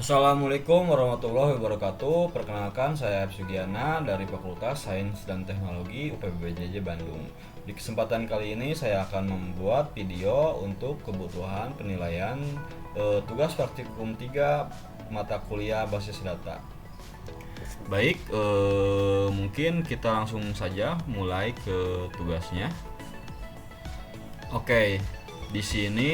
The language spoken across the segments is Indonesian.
Assalamualaikum warahmatullahi wabarakatuh. Perkenalkan, saya F. Sugiana dari Fakultas Sains dan Teknologi UPBJJ Bandung. Di kesempatan kali ini saya akan membuat video untuk kebutuhan penilaian tugas praktikum 3 mata kuliah basis data. Baik, mungkin kita langsung saja mulai ke tugasnya. Oke, di sini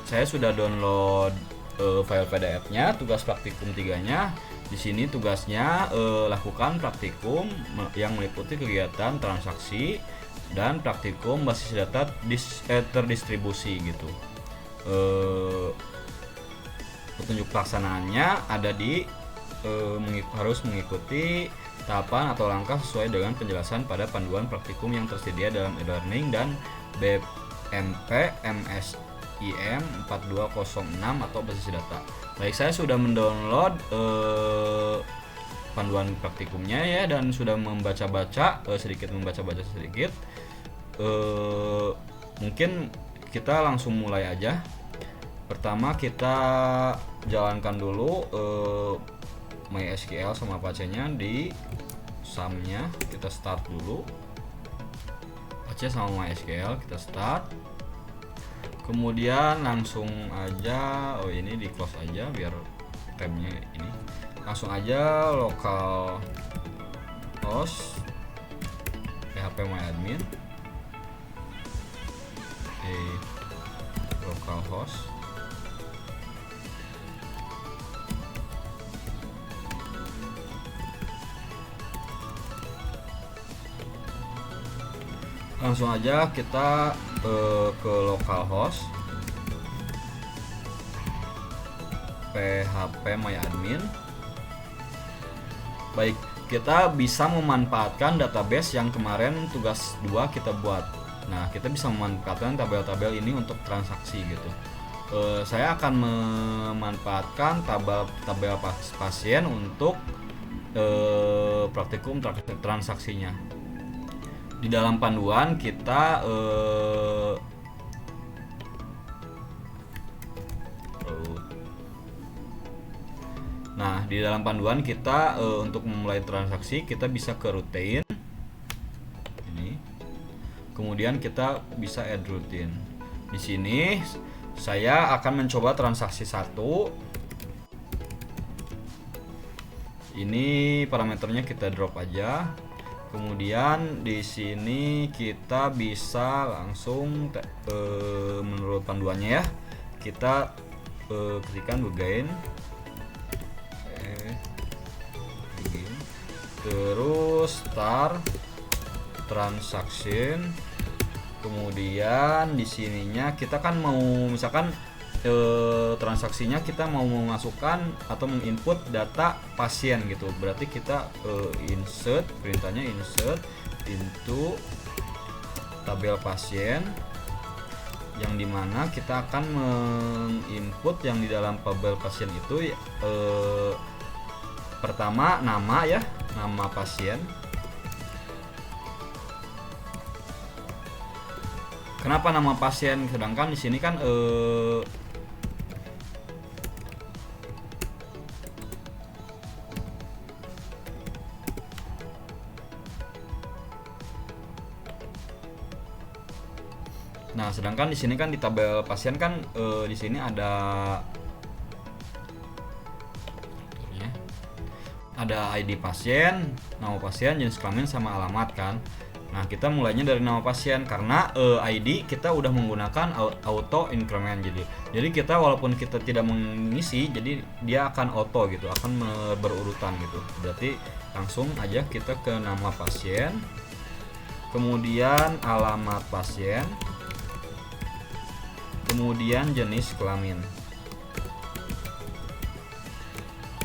saya sudah download file PDF-nya, tugas praktikum 3-nya. Di sini tugasnya lakukan praktikum yang meliputi kegiatan transaksi dan praktikum basis data terdistribusi gitu. Petunjuk pelaksanaannya ada di harus mengikuti tahapan atau langkah sesuai dengan penjelasan pada panduan praktikum yang tersedia dalam e-learning dan BMP MSIM 4206 atau basis data. Baik, saya sudah mendownload panduan praktikumnya ya, dan sudah membaca-baca sedikit. Mungkin kita langsung mulai aja. Pertama kita jalankan dulu MySQL sama Apache-nya di SAM-nya. Kita start dulu. Apache sama MySQL kita start. Kemudian langsung aja, ini di close aja biar tabnya ini. Langsung aja local host phpMyAdmin di localhost. Langsung aja kita ke localhost phpMyAdmin. Baik, kita bisa memanfaatkan database yang kemarin tugas 2 kita buat. Nah, kita bisa memanfaatkan tabel-tabel ini untuk transaksi gitu. Saya akan memanfaatkan tabel pasien untuk praktikum transaksinya. Di dalam panduan kita untuk memulai transaksi kita bisa ke routine ini. Kemudian kita bisa add routine. Di sini saya akan mencoba transaksi 1. Ini parameternya kita drop aja. Kemudian di sini kita bisa langsung menurut panduannya ya, kita ketikkan begin, terus start transaction. Kemudian di sininya kita kan mau misalkan transaksinya kita mau memasukkan atau menginput data pasien gitu, berarti kita insert, perintahnya insert into tabel pasien, yang dimana kita akan menginput yang di dalam tabel pasien itu pertama nama ya, nama pasien. Kenapa nama pasien? Sedangkan di sini kan sedangkan di sini kan di tabel pasien kan di sini ada ID pasien, nama pasien, jenis kelamin sama alamat kan. Nah, kita mulainya dari nama pasien karena ID kita udah menggunakan auto increment, jadi kita walaupun kita tidak mengisi, jadi dia akan auto gitu, akan berurutan gitu. Berarti langsung aja kita ke nama pasien, kemudian alamat pasien, kemudian jenis kelamin.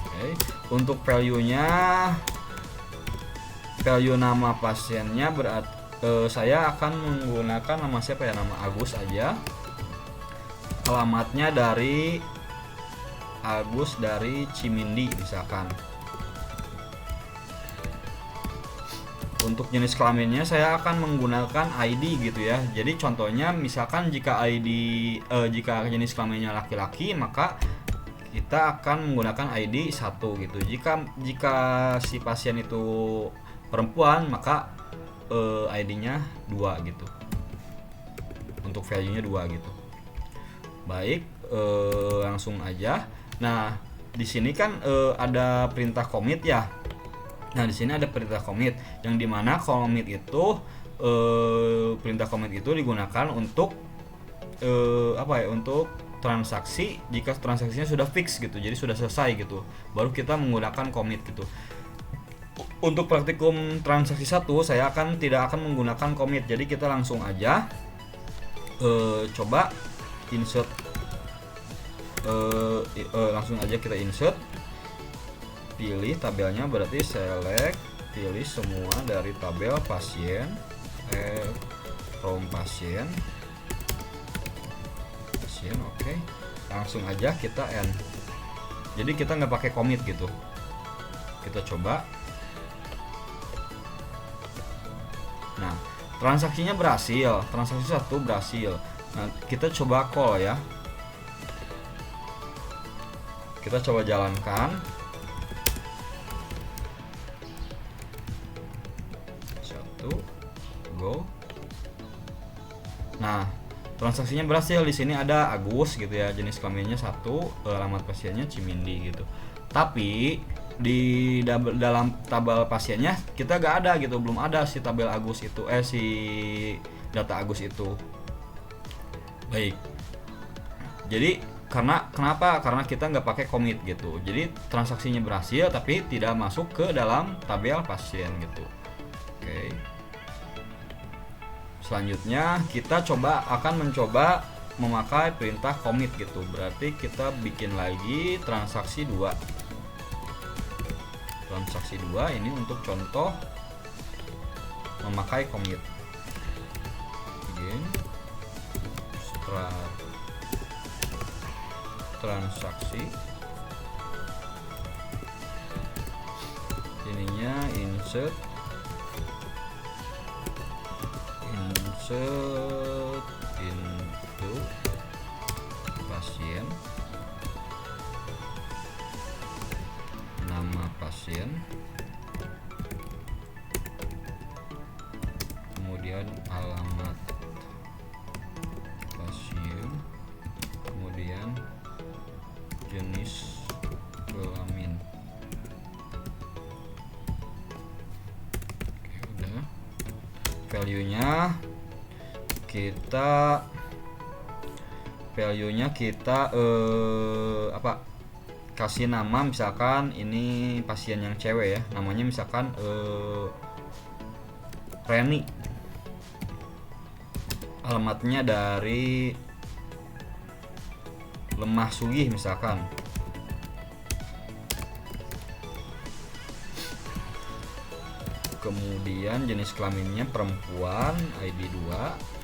Oke. Untuk value nama pasiennya berarti saya akan menggunakan nama siapa ya, nama Agus aja. Alamatnya dari Agus dari Cimindi misalkan. Untuk jenis kelaminnya saya akan menggunakan ID gitu ya. Jadi contohnya misalkan jika jika jenis kelaminnya laki-laki, maka kita akan menggunakan ID 1 gitu. Jika si pasien itu perempuan, maka ID-nya 2 gitu. Untuk value-nya 2 gitu. Baik, langsung aja. Nah, di sini kan ada perintah commit ya. Nah, di sini ada perintah commit yang dimana commit itu perintah commit itu digunakan untuk untuk transaksi jika transaksinya sudah fix gitu, jadi sudah selesai gitu, baru kita menggunakan commit gitu. Untuk praktikum transaksi 1 saya tidak akan menggunakan commit, jadi kita langsung aja coba insert, langsung aja kita insert, pilih tabelnya, berarti select, pilih semua dari tabel pasien, from pasien, oke. Langsung aja kita end. Jadi kita nggak pakai commit gitu. Kita coba. Nah, transaksinya berhasil, transaksi 1 berhasil. Nah, kita coba call ya. Kita coba jalankan. 1 go. Nah, transaksinya berhasil. Di sini ada Agus gitu ya, jenis kelaminnya 1, alamat pasiennya Cimindi gitu. Tapi di dalam tabel pasiennya kita gak ada gitu, belum ada si tabel Agus itu, si data Agus itu. Baik. Jadi kenapa? Karena kita nggak pakai commit gitu. Jadi transaksinya berhasil tapi tidak masuk ke dalam tabel pasien gitu. Oke. Selanjutnya kita akan mencoba memakai perintah commit gitu. Berarti kita bikin lagi transaksi 2. Transaksi 2 ini untuk contoh memakai commit. Begin. Start transaksi. Ininya insert into pasien, nama pasien, kemudian alamat pasien, kemudian jenis kelamin. Oke, udah. Value-nya kita kasih nama, misalkan ini pasien yang cewek ya, namanya misalkan Reni, alamatnya dari Lemah Sugih misalkan. Kemudian jenis kelaminnya perempuan, ID 2.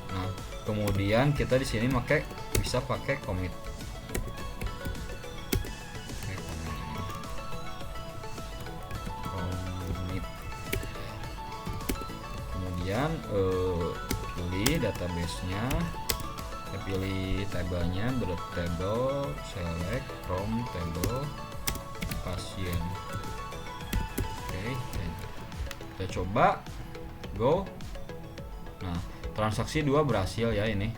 Nah, kemudian kita di sini bisa pakai commit. Kemudian pilih database-nya, pilih tabelnya, table, select from table pasien. Oke, kita coba go. Nah, transaksi 2 berhasil ya, ini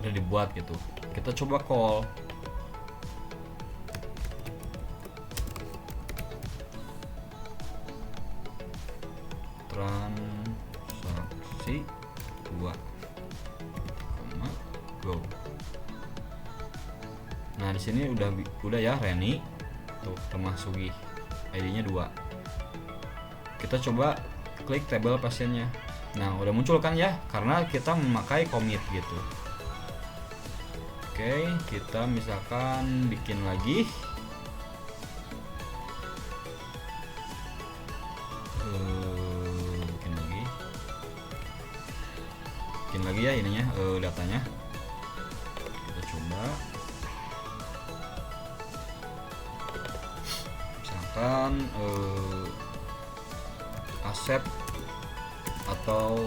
udah dibuat gitu. Kita coba call. Transaksi 2, go. Nah, di sini udah ya Reni tuh, Lemah Sugih, ID-nya 2. Kita coba klik tabel pasiennya. Nah, udah muncul kan ya, karena kita memakai commit gitu. Oke, kita misalkan bikin lagi. Bikin lagi ya ininya, datanya. Kita coba. Misalkan Asep atau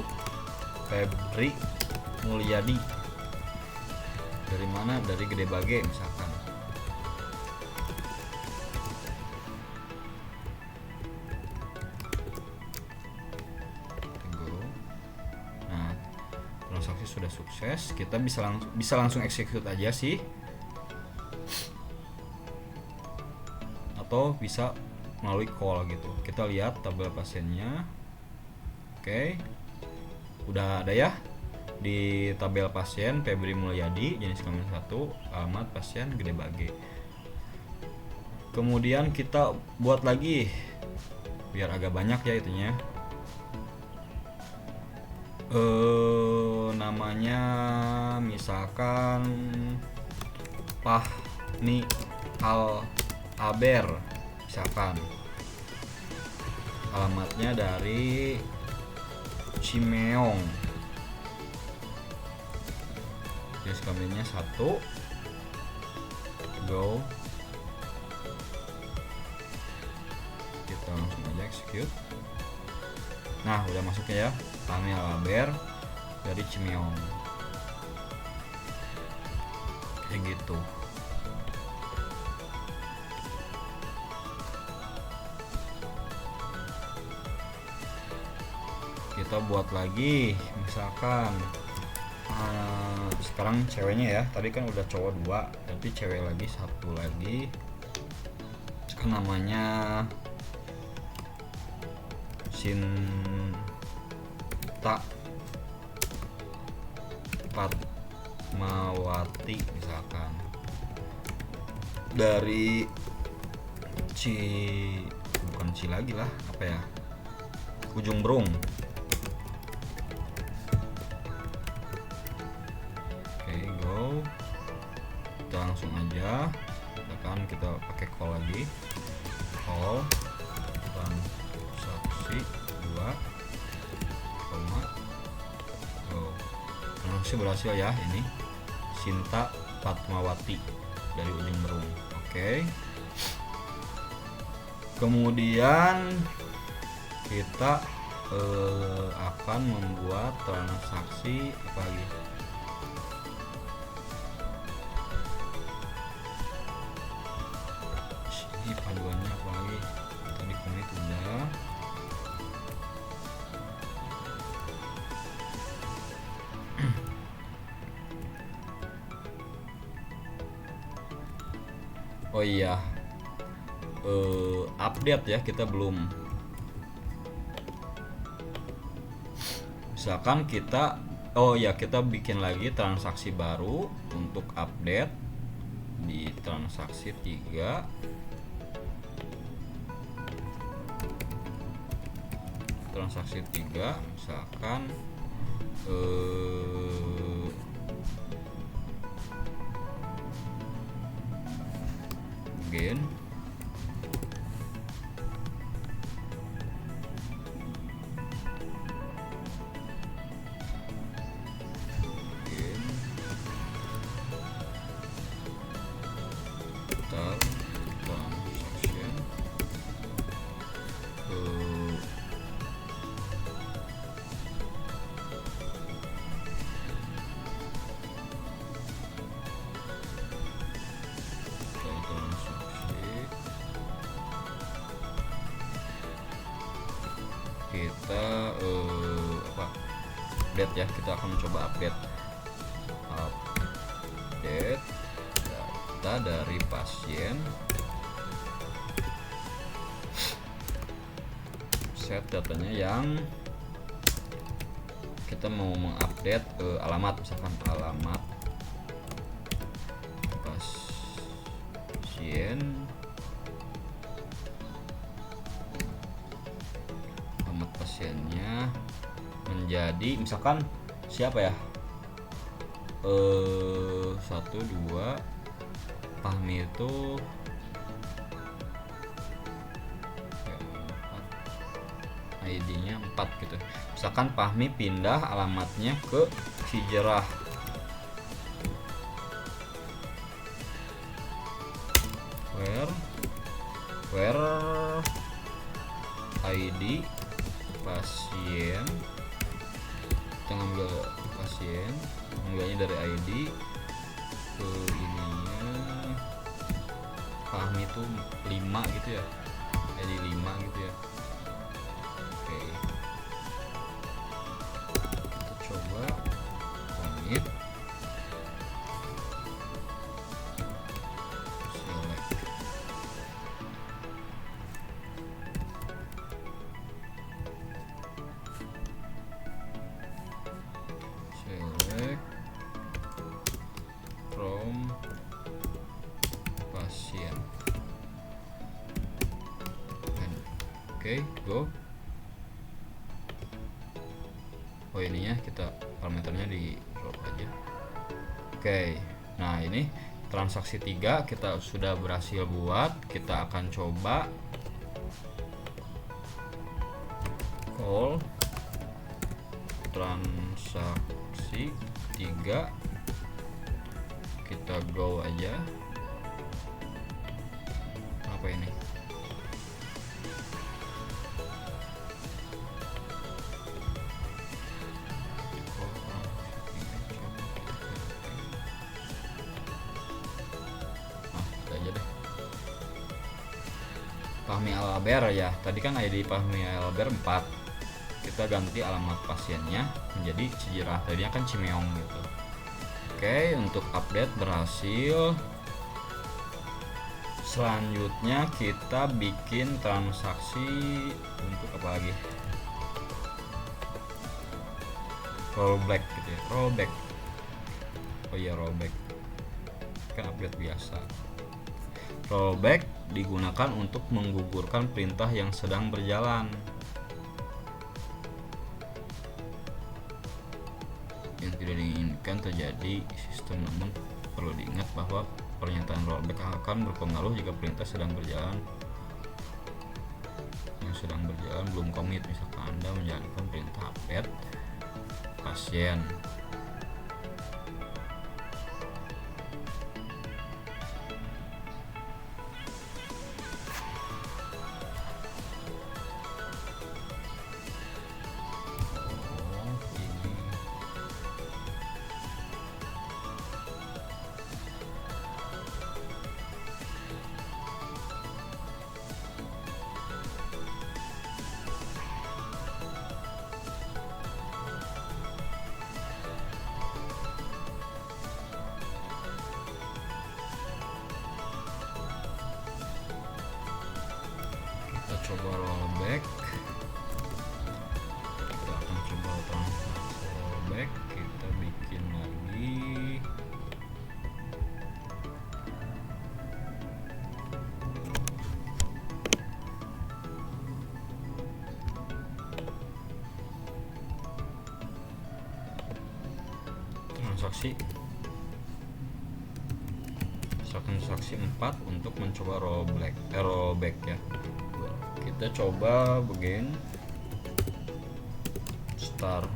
Febri Mulyadi. Dari mana? Dari Gede Bage misalkan. Nah, transaksi sudah sukses. Kita bisa langsung execute aja sih, atau bisa melalui call gitu. Kita lihat tabel pasiennya. Oke, udah ada ya di tabel pasien Febri Mulyadi, jenis kelamin 1, alamat pasien Gede Bage. Kemudian kita buat lagi biar agak banyak ya itunya. Namanya misalkan Fahmi Aber misalkan. Alamatnya dari Cimeong, jenis kelaminnya 1, go. Kita langsung aja execute. Nah, udah masuknya ya, Fahmi Aber dari Cimeong, kayak gitu. Kita buat lagi misalkan sekarang ceweknya ya, tadi kan udah cowok 2, tapi cewek lagi 1 lagi. Sekarang namanya Sinta Fatmawati misalkan, dari bukan lagi lah, apa ya, Ujung Berung. Kita langsung aja, misalkan kita pakai call lagi, call transaksi 2, transaksi berhasil ya. Ini Sinta Fatmawati dari Ujung Berung. Oke. Kemudian kita akan membuat transaksi apa lagi? Ini panduannya apa lagi? Tadi komit udah. Oh iya, update ya, kita belum. Misalkan kita, kita bikin lagi transaksi baru untuk update di transaksi 3. Transaksi 3 misalkan again transaction kita update ya, kita akan mencoba update data dari pasien, set datanya yang kita mau mengupdate alamat, misalkan alamat pasien, alamat pasiennya menjadi misalkan siapa ya, 1, 2, Fahmi itu 4, ID-nya 4 gitu. Misalkan Fahmi pindah alamatnya ke Cijerah, where ID pasien kita ngambil pasien, ngambilnya dari ID ke ininya Fahmi itu 5 gitu ya, ID 5 gitu ya. Oke, kita coba commit, select, from pasien. Oke, go. Oh, ininya kita parameternya di drop aja. Oke, nah ini transaksi 3 kita sudah berhasil buat. Kita akan coba call transaksi 3, kita go aja. Apa ini? Fahmi Alber ya, tadi kan ID Fahmi Alber 4, kita ganti alamat pasiennya menjadi Cijirah, tadinya kan Cimeong gitu. Oke, untuk update berhasil. Selanjutnya kita bikin transaksi untuk apa lagi, rollback gitu ya, rollback. Oh iya, rollback kan update biasa. Rollback digunakan untuk menggugurkan perintah yang sedang berjalan. Yang tidak diinginkan terjadi di sistem, namun perlu diingat bahwa pernyataan rollback akan berpengaruh jika perintah sedang berjalan. Yang sedang berjalan belum commit, misalkan Anda menjalankan perintah update pasien. Kita coba rollback, kita akan coba transaksi rollback, kita bikin lagi transaksi 4 untuk mencoba rollback ya. Kita coba begin start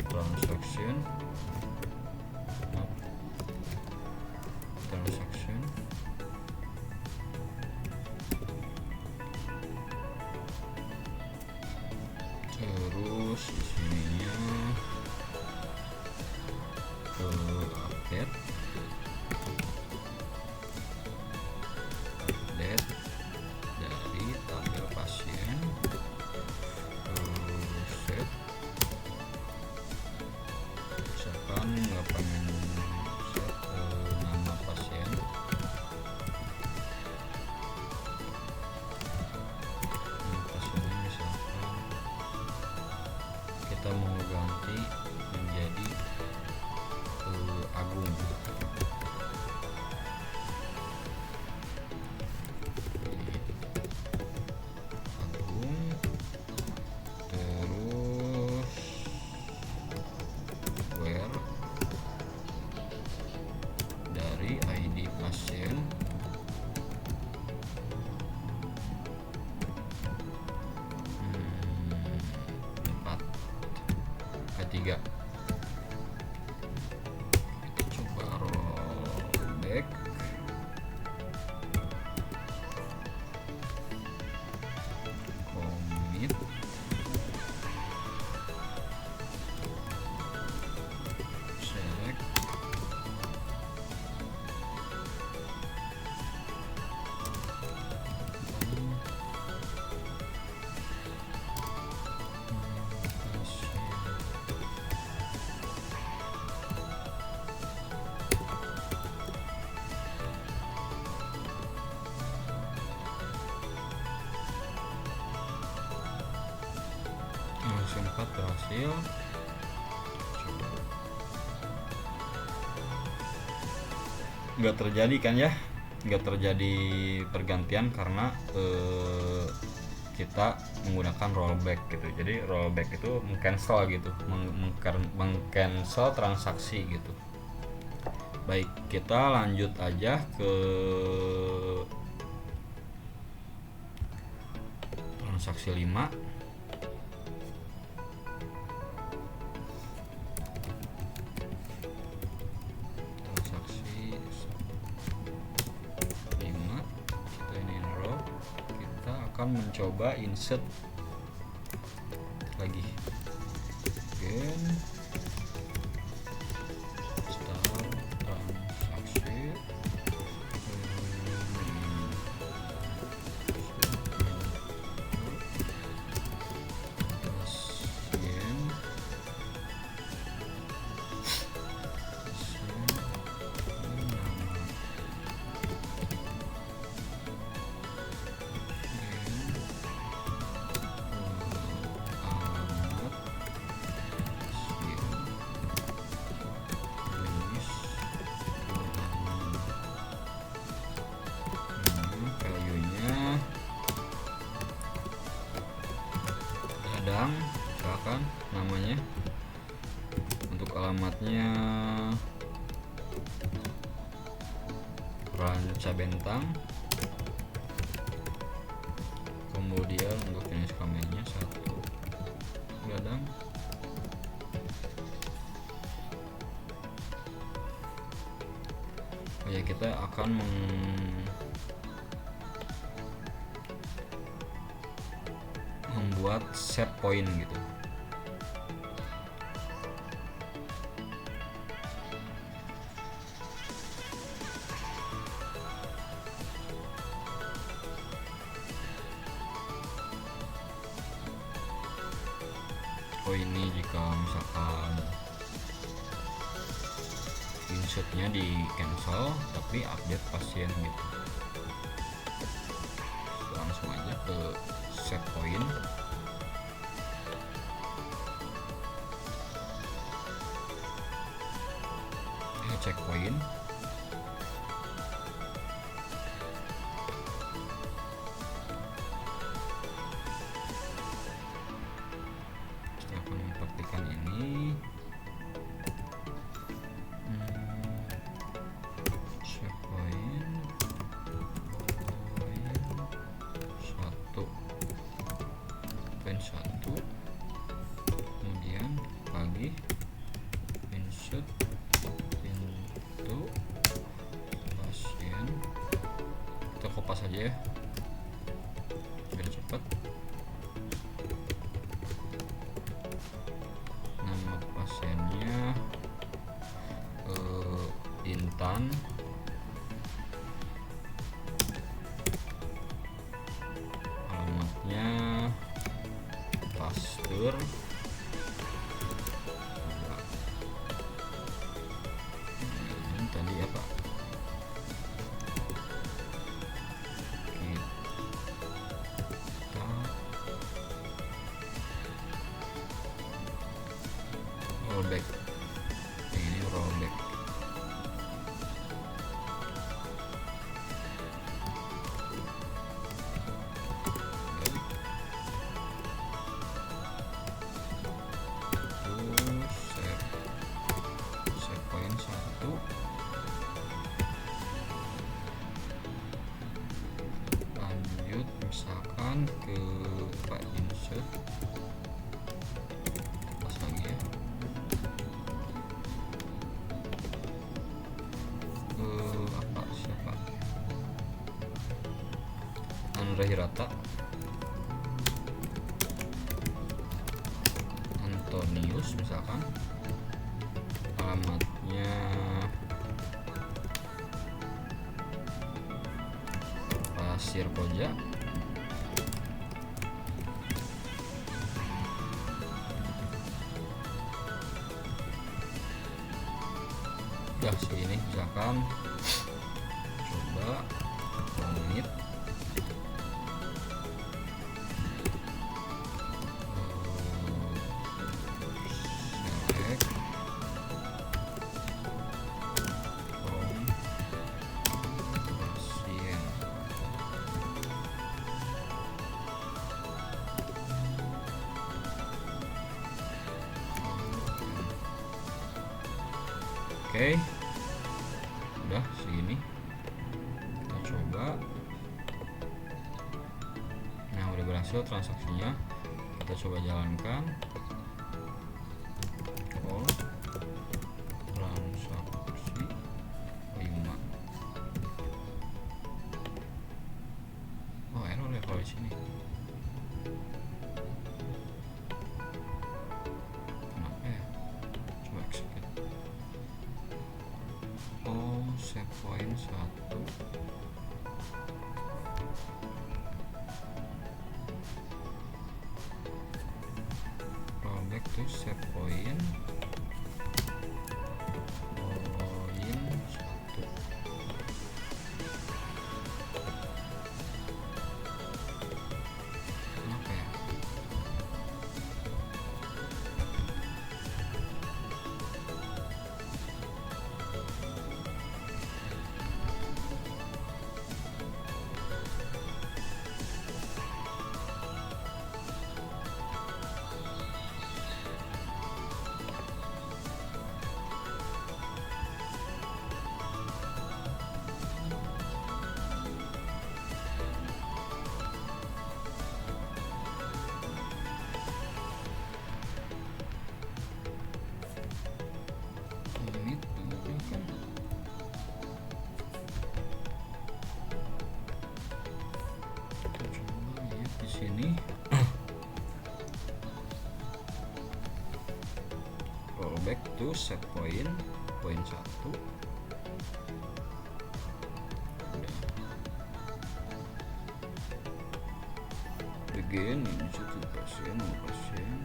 transaction terus di sininya ke update dari tabel pasien, set misalkan nggak pengen set nama pasien, pasiennya misalkan kita mau ganti menjadi Agung. Terus where dari ID pasien ketiga. Kita coba rollback, commit, transaksi 4 berhasil. Nggak terjadi kan ya, nggak terjadi pergantian karena kita menggunakan rollback gitu. Jadi rollback itu mengcancel gitu, mengcancel transaksi gitu. Baik, kita lanjut aja ke transaksi 5. Mencoba insert lagi again start transaksi misalkan namanya, untuk alamatnya Ranca Bentang, kemudian untuk jenis kamennya 1 gadang, ya kita akan membuat set point gitu. Oh, ini jika misalkan insertnya di cancel tapi update pasien gitu, langsung aja ke set point. Checkpoint. Kita akan mempraktikkan ini. Checkpoint. Point 1. Kemudian lagi insert pasien, kita kopas aja ya biar cepat. Nama pasiennya Intan, alamatnya Pasteur, tadi apa, rollback, ini rollback. Set point 1, lanjut misalkan ke insert, pas lagi ya, siapa, Andre Hirata, Antonius misalkan, alamatnya Pasir Koja, udah segini misalkan. Coba menit Oke, udah segini, kita coba. Nah, udah berhasil transaksinya, kita coba jalankan. Oh, transaksi 5. Oh, error ya kalau di sini. Kenapa ya? Coba execute. Oh, set point 1. Rollback to set point 1. Kenapa ya? Ini tuh kan kita coba lihat di sini. Rollback to set point 1. Udah. Again, ini 1%, 1%.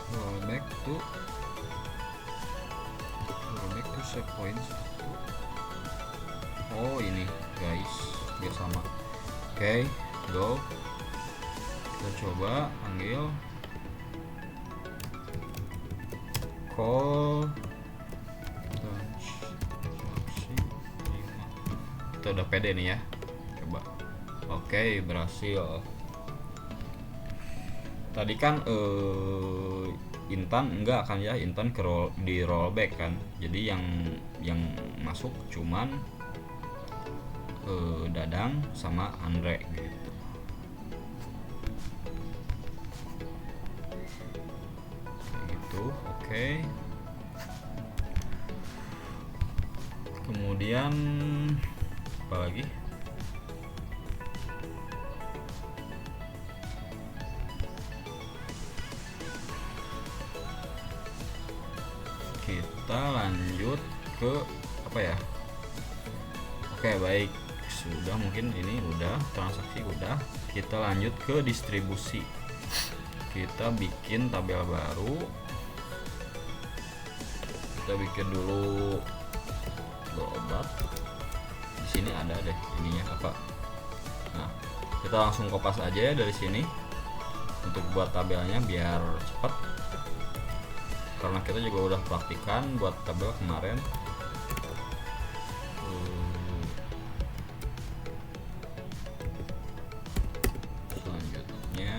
Rollback to set point 1. Oh, ini guys, biar sama. Oke, go. Kita coba panggil call transaksi 5. Kita udah pede nih ya. Coba. Oke, berhasil. Tadi kan Intan enggak kan ya, Intan di rollback kan. Jadi yang masuk cuman Dadang sama Andre gitu. Kayak gitu. Oke. Kemudian apa lagi? Kita lanjut ke apa ya? Oke, baik, sudah, mungkin ini udah transaksi udah. Kita lanjut ke distribusi. Kita bikin tabel baru. Kita bikin dulu obat. Di sini ada deh ininya apa. Nah, kita langsung kopas aja dari sini untuk buat tabelnya biar cepat. Karena kita juga udah praktikan buat tabel kemarin. Selanjutnya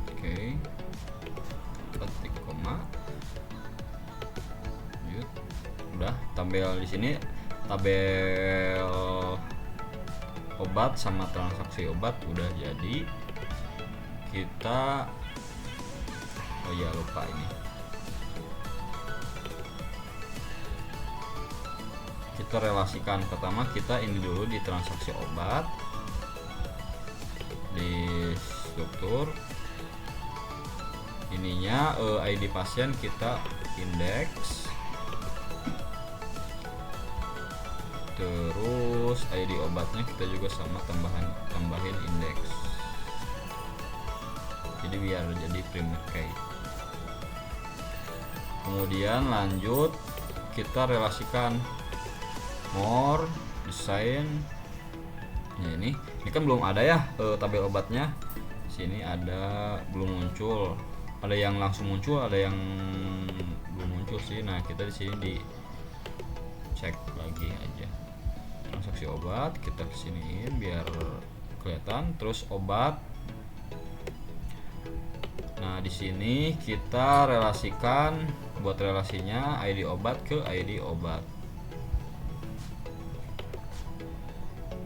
oke, ketik koma. Udah, tabel di sini tabel obat sama transaksi obat udah jadi. Kita oh ya, lupa ini. Kita relasikan, pertama kita ini dulu di transaksi obat, di struktur ininya ID pasien kita indeks. Terus ID obatnya kita juga sama tambahin indeks, jadi biar jadi primary key. Kemudian lanjut kita relasikan more desain. Nah, ini kan belum ada ya tabel obatnya. Sini ada belum muncul, ada yang langsung muncul, ada yang belum muncul sih. Nah, kita di sini cek lagi aja transaksi obat, kita kesiniin biar kelihatan. Terus obat, nah di sini kita relasikan, buat relasinya ID obat ke ID obat,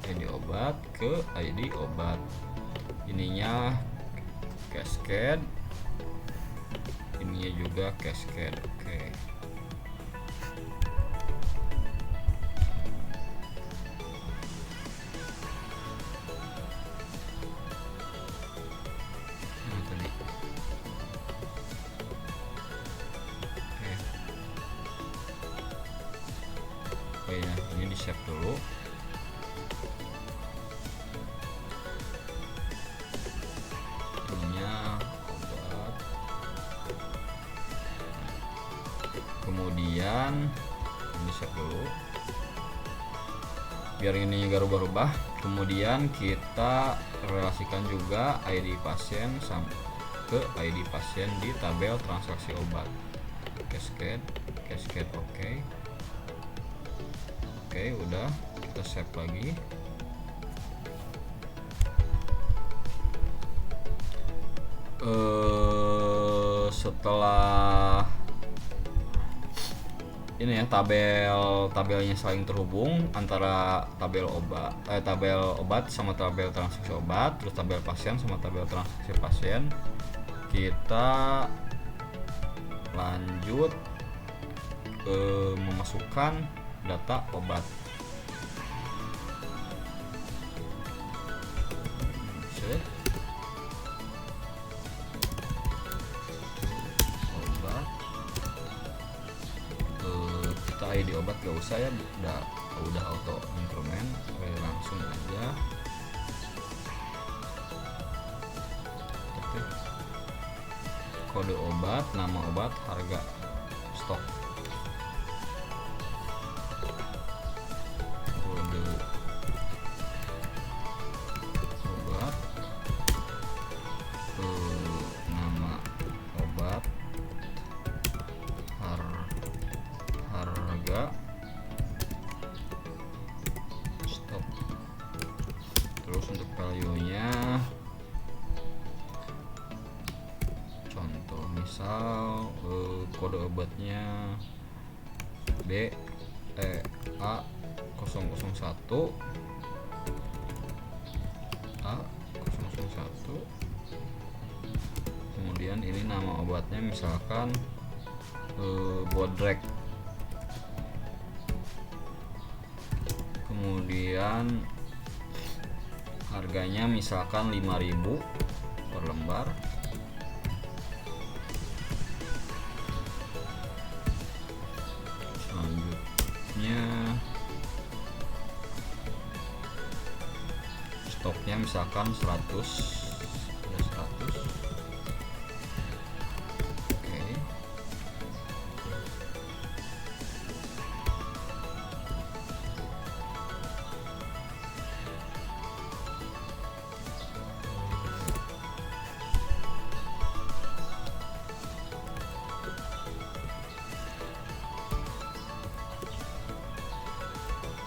ID obat ke ID obat. Ininya cascade, ininya juga cascade. Oke. Nah, tadi. Oke. Oh ya, ini di save dulu. Kemudian ini save dulu biar ini gak rubah-rubah. Kemudian kita relasikan juga ID pasien ke ID pasien di tabel transaksi obat. Cascade. Oke, udah, kita save lagi. Setelah ini ya, tabelnya saling terhubung antara tabel obat sama tabel transaksi obat, terus tabel pasien sama tabel transaksi pasien. Kita lanjut memasukkan data obat. ID obat gak usah ya, udah auto increment, langsung aja. Oke. Kode obat, nama obat, harga, stok. Kode obat, nama obat, harga, stop. Terus untuk value-nya, contoh misal kode obatnya A001 kemudian ini nama obatnya misalkan Bodrek. Kemudian harganya misalkan 5.000 per lembar. Selanjutnya stoknya misalkan 100.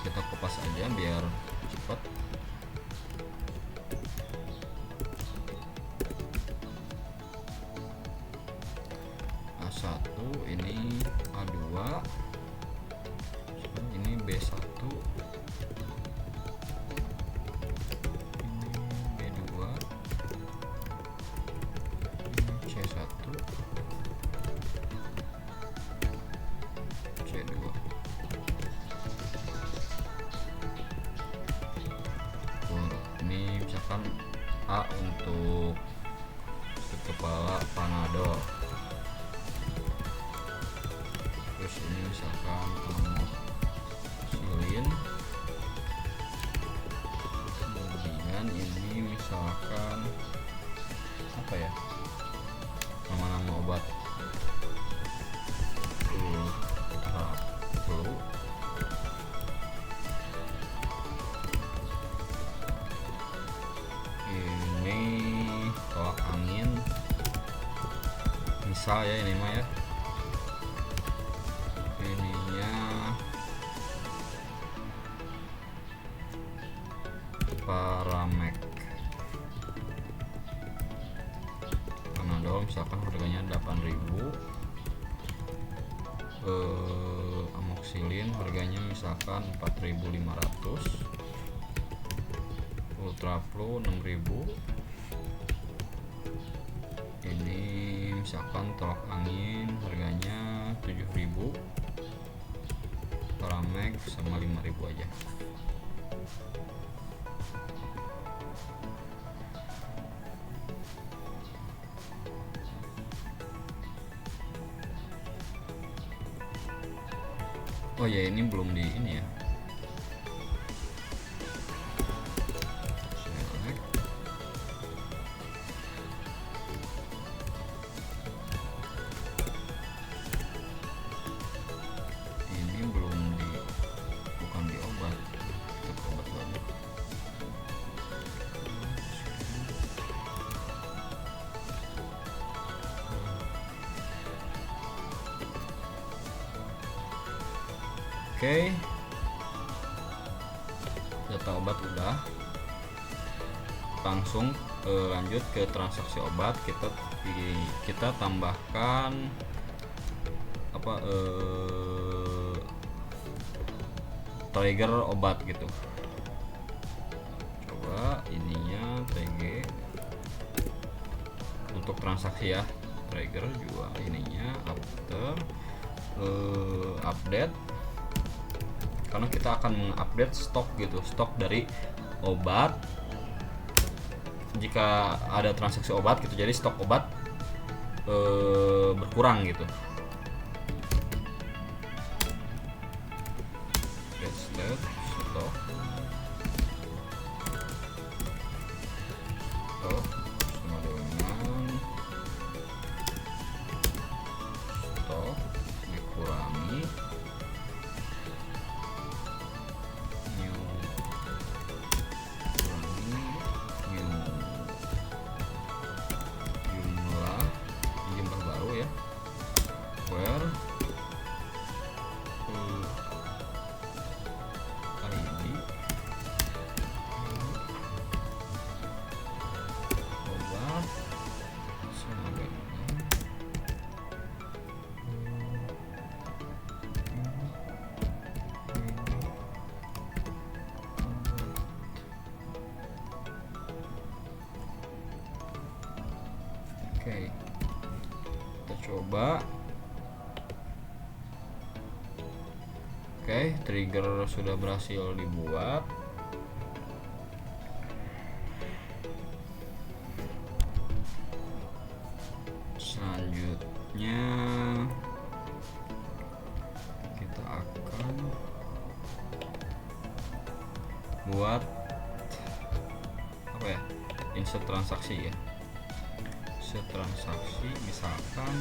Kita kopas aja biar cepat. A1 ini A2, ini B1, ini B2, ini C1, C2. Ini misalkan A untuk kepala Panadol, terus ini misalkan amoxicillin, asal ya ini mah ya. Ininya Paramek Panadol misalkan harganya 8.000. Amoxicillin harganya misalkan 4.500. Ultraplu 6.000. Ini misalkan tolak angin harganya 7.000. Paramek sama 5.000 aja. Oh ya, ini belum di ini ya. Select. Ini belum di, bukan di obat. Kita ke obat lagi. Oke, data obat udah, langsung lanjut ke transaksi obat. Kita tambahkan apa, trigger obat gitu. Coba ininya TG untuk transaksi ya, trigger juga ininya after update, karena kita akan mengupdate stok gitu, stok dari obat jika ada transaksi obat gitu, jadi stok obat berkurang gitu. Get stat stok sama dengan stok dikurangi jumlah baru ya, where ID obat sama dengan Oke, kita coba. Oke, trigger sudah berhasil dibuat. Selanjutnya kita akan buat apa ya, insert transaksi ya. Transaksi misalkan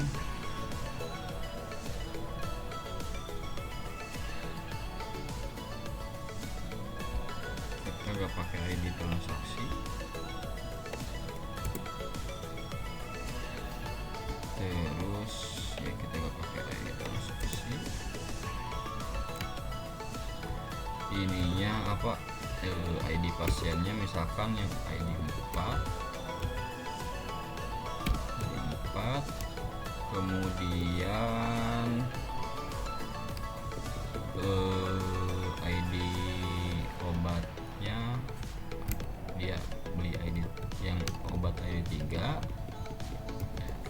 kita nggak pakai ID transaksi, terus ya kita nggak pakai ID transaksi. Ininya apa, ID pasiennya misalkan yang ID 4, kemudian ID obatnya dia beli ID yang obat ID 3,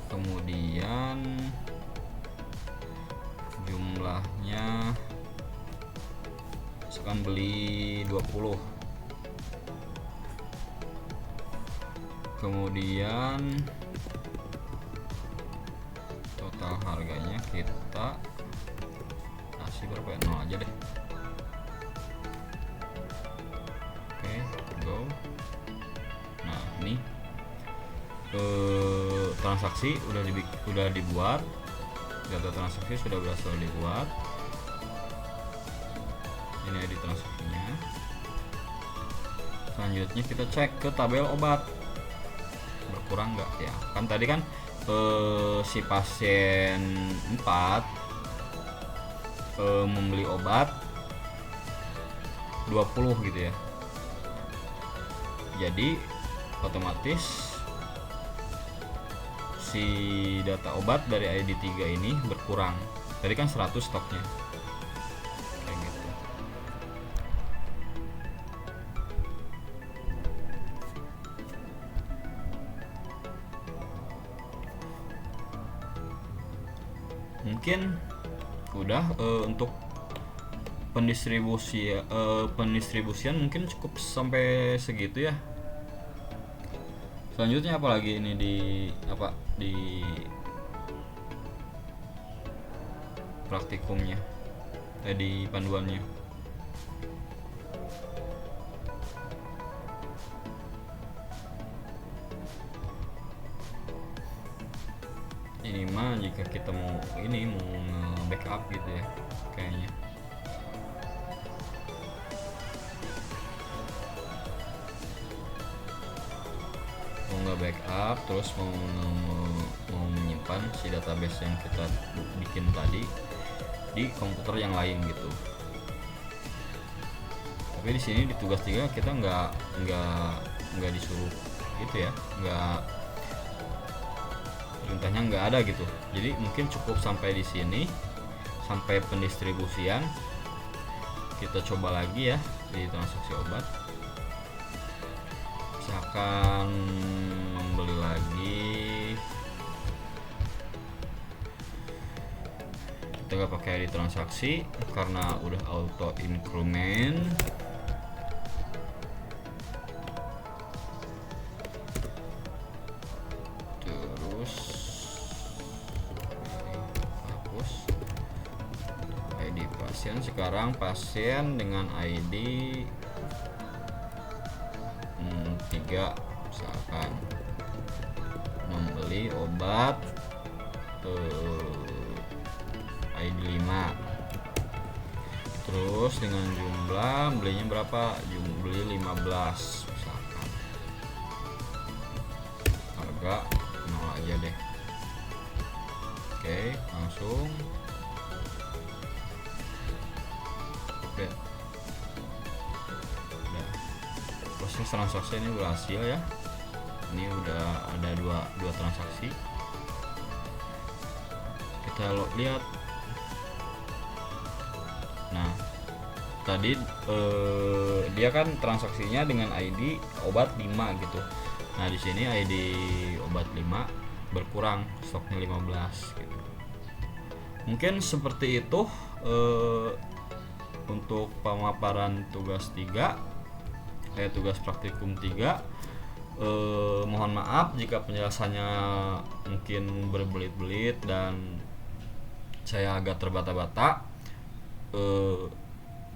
kemudian jumlahnya misalkan beli 20, kemudian total harganya kita kasih berapa ya, 0 aja deh. Oke, go. Nah ini transaksi udah dibuat, data transaksi sudah berhasil dibuat. Ini ID transaksinya. Selanjutnya kita cek ke tabel obat, berkurang nggak ya, kan tadi kan si pasien 4 membeli obat 20 gitu ya. Jadi otomatis si data obat dari ID 3 ini berkurang. Tadi kan 100 stoknya. Kayak gitu. Mungkin udah untuk pendistribusian mungkin cukup sampai segitu ya. Selanjutnya apalagi ini di praktikumnya, di panduannya. Ini mah jika kita mau nge-backup gitu ya kayaknya. Mau nge-backup terus mau menyimpan si database yang kita bikin tadi di komputer yang lain gitu. Tapi di sini di tugas 3 kita nggak disuruh gitu ya, perintahnya nggak ada gitu. Jadi mungkin cukup sampai di sini, sampai pendistribusian. Kita coba lagi ya di transaksi obat. Misalkan membeli lagi, kita nggak pakai di transaksi karena udah auto increment. Terus hapus ID pasien. Sekarang pasien dengan ID 3 misalkan membeli obat ID 5, terus dengan jumlah belinya berapa, beli 15 misalkan, harga 0 aja deh. Oke, langsung oke. Proses transaksi ini berhasil ya. Ini udah ada dua transaksi. Kita lihat. Nah, tadi dia kan transaksinya dengan ID obat 5 gitu. Nah, di sini ID obat 5 berkurang, stoknya 15 gitu. Mungkin seperti itu untuk pemaparan tugas 3. Tugas praktikum 3. Mohon maaf jika penjelasannya mungkin berbelit-belit dan saya agak terbata-bata.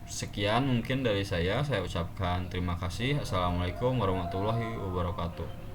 Sekian mungkin dari saya ucapkan terima kasih. Assalamualaikum warahmatullahi wabarakatuh.